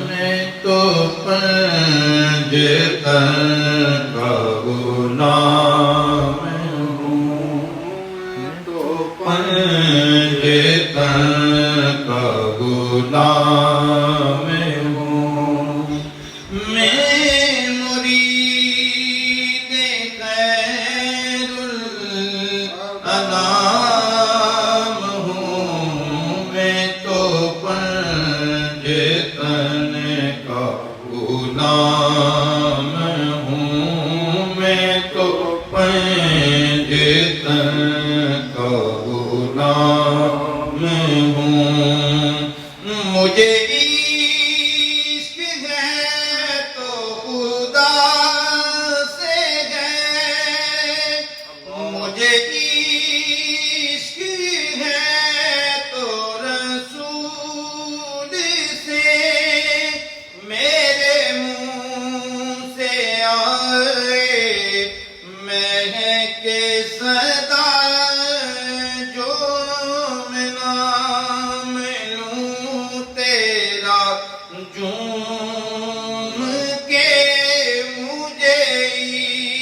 میں تو پنجتن کا غلام ہوں، میں تو پنجتن کا غلام ہوں، میں مرید خیر الانام ہوں، میں تو پنجتن کا غلام ہوں، میں تو پنجتن کا غلام ہوں، مجھے عشق ہے تو خدا سے ہے، مجھے عشق ہے تو رسول سے، میرے منہ سے آئے مہک صدا جو میں نام لوں تیرا جھوم کے، مجھے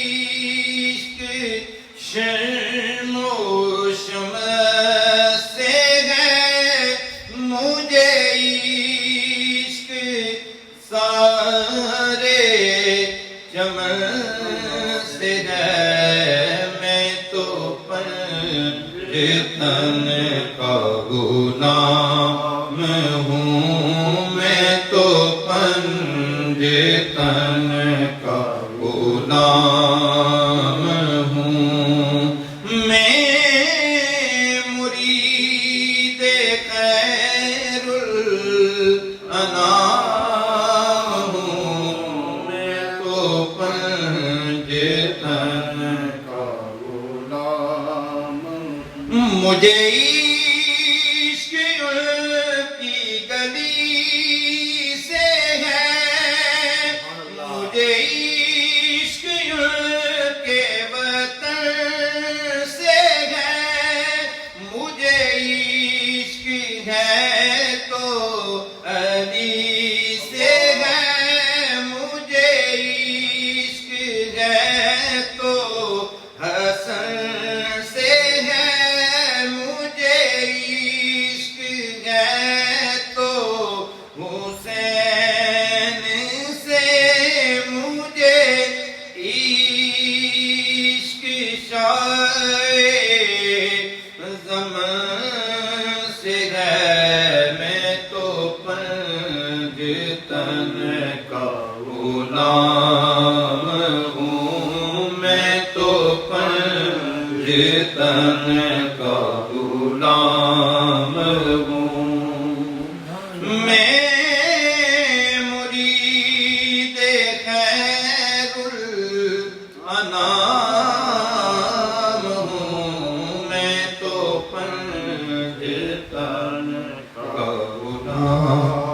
عشق شرم و شمع سے ہے، مجھے عشق سارے چمن سے ہے، میں تو پنجتن کا غلام ہوں، میں تو پنجتن کا غلام ہوں، میں مرید خیر الانام ہوں، میں تو پنجتن کا غلام ہوں، مجھے عشق کی گلی سے ہے، مجھے عشق کے وطن سے ہے، مجھے عشق ہے تو علی سے ہے، مجھے عشق ہے تو حسن سے ہے، مجھے عشق ہے تو حسین سے، مجھے عشق شاہ زمان سے ہے، میں تو پنجتن کا غلام ہوں، میں تو پنجتن کا غلام ہوں، میں مرید خیر الانام ہوں، میں تو پنجتن کا غلام